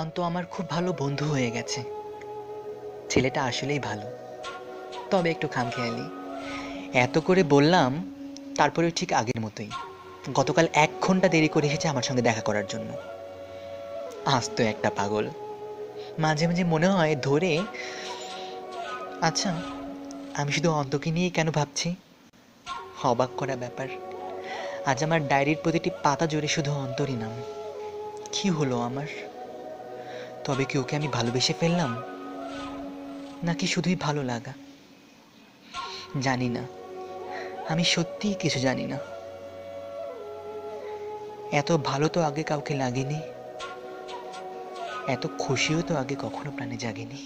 অন্ত আমার খুব ভালো বন্ধু হয়ে গেছে। ছেলেটা আসলেই ভালো, তবে একটু খামখেয়ালি। এত করে বললাম, তারপরেও ঠিক আগের মতোই। গতকাল 1 ঘন্টা দেরি করে এসেছে আমার সঙ্গে দেখা করার জন্য। আজ তো একটা পাগল। মাঝে মাঝে মনে হয় ধরে, আচ্ছা আমি শুধু অন্তকে নিয়েই কেন ভাবছি। অবাক করা ব্যাপার, আজ আমার ডায়েরির প্রতিটি পাতা জুড়ে শুধু অন্তরই নাম। কি হলো আমার? তবে কি ওকে আমি ভালোবেসে ফেললাম, নাকি শুধুই ভালো লাগা? জানি না, আমি সত্যিই কিছু জানি না। এত ভালো তো আগে কাউকে লাগেনি, এত খুশিও তো আগে কখনো প্রাণে জাগেনি।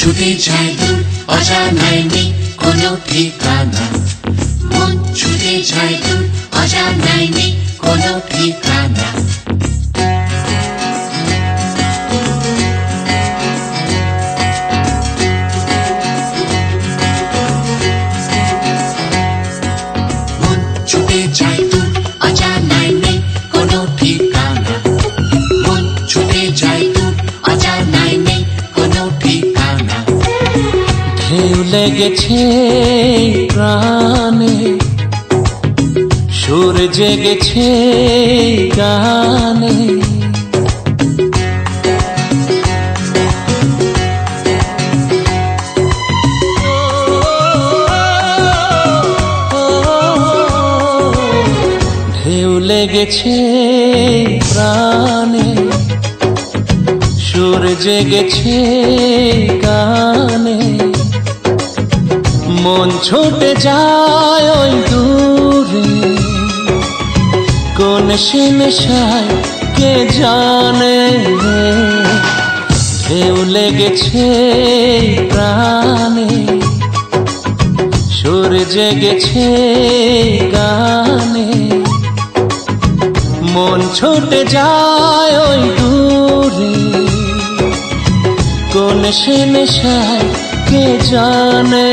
ছুটে যায় দূর অজানায় নেই কোনো ঠিকানা, মন ছুটে যায় দূর অজানায় নেই কোনো ঠিকানা। মন ছুটে যায় দূর অজানায় নেই কোনো ঠিকানা, মন ছুটে যায় দূর অজানায় নেই কোনো ঠিকানা। ঢেউ লেগেছে প্রাণে, সুর জেগেছে গানে, ঢেউ লেগেছে প্রাণে, সুর জেগেছে গানে, মন ছুটে যায় ওই দূরে, কোন সে নেশায় কে জানে। ঢেউ লেগেছে প্রাণে, সুর জেগেছে গানে, মন ছুটে যায় ওই দূরে, কোন সে নেশায় কে জানে।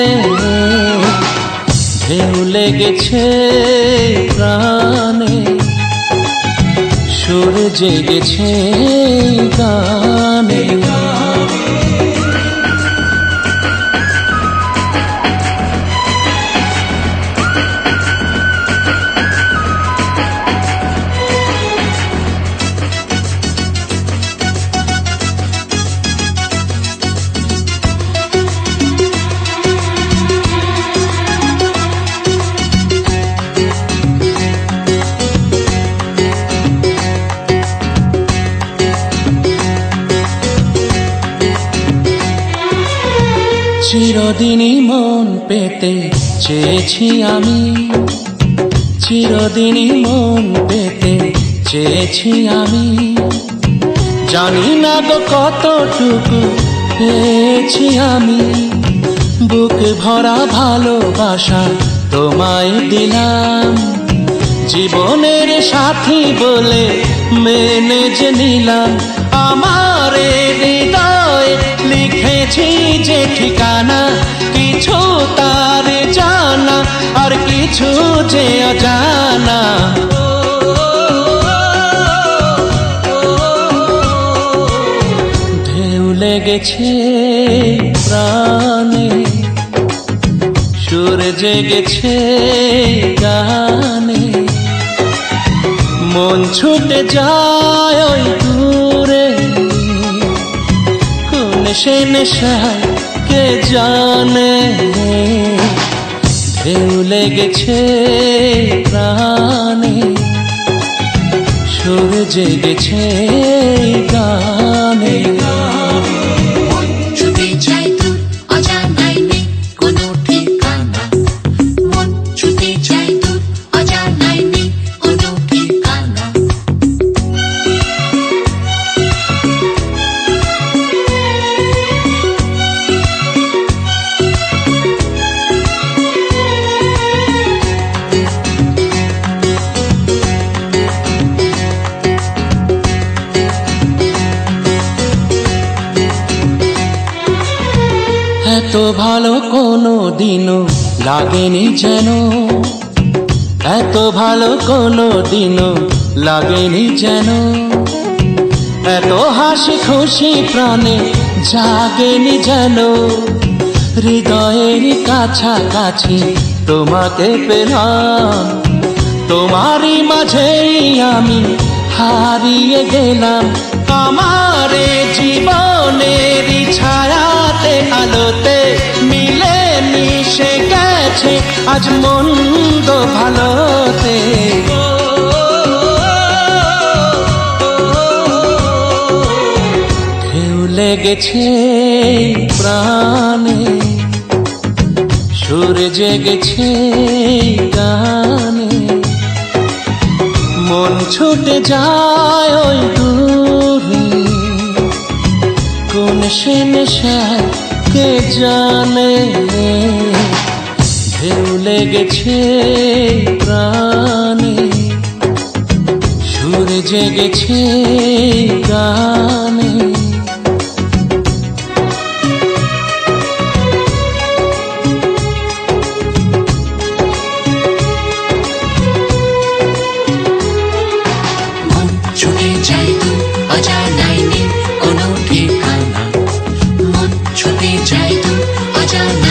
ঢেউ লেগেছে প্রাণে, সুর জেগেছে গানে। চিরদিনই মন পেতে চেয়েছি আমি, চিরদিনই মন পেতে চেয়েছি আমি, জানি না গো কতটুকু পেয়েছি আমি। বুক ভরা ভালোবাসা তোমায় দিলাম, জীবনের সাথী বলে মেনে যে নিলাম। আমার হৃদয়ে লিখেছি যে ঠিকানা, কিছু তার জানা আর কিছু যে অজানা। ঢেউ লেগেছে প্রাণে, সুর জেগেছে গানে, মন ছুটে যায় ওই দূরে, কোন সে নেশায় কে জানে। ঢেউ লেগেছে প্রাণে, সুর জেগেছে গানে। ছুটে যায় দূর অজানায় নেই কোনো ঠিকানা, মন ছুটে যায় দূর অজানায় নেই কোনো ঠিকানা। ভালো কোনো দিনও লাগেনি যেন, এত ভালো কোনো দিনও লাগেনি যেন, এত হাসি খুশি প্রাণে জাগেনি যেন, হৃদয়ের কাছাকাছি তোমাকে পেলাম, তোমারই মাঝেই আমি হারিয়ে গেলাম। আমার জীবনের ছায়াতে আলোতে মিলে মিশে গেছে আজ মন্দ ভালোতে। ঢেউ লেগেছে প্রাণে, সুর জেগেছে গানে, মন ছুটে যায় ওই দূরে, কোন সে নেশায় কে জানে। ঢেউ লেগেছে প্রাণে, সুর জেগেছে গানে। ছুটে যাই দূর অজানায় নেই কোনো ঠিকানা, মন ছুটে যাই দূর অজানায়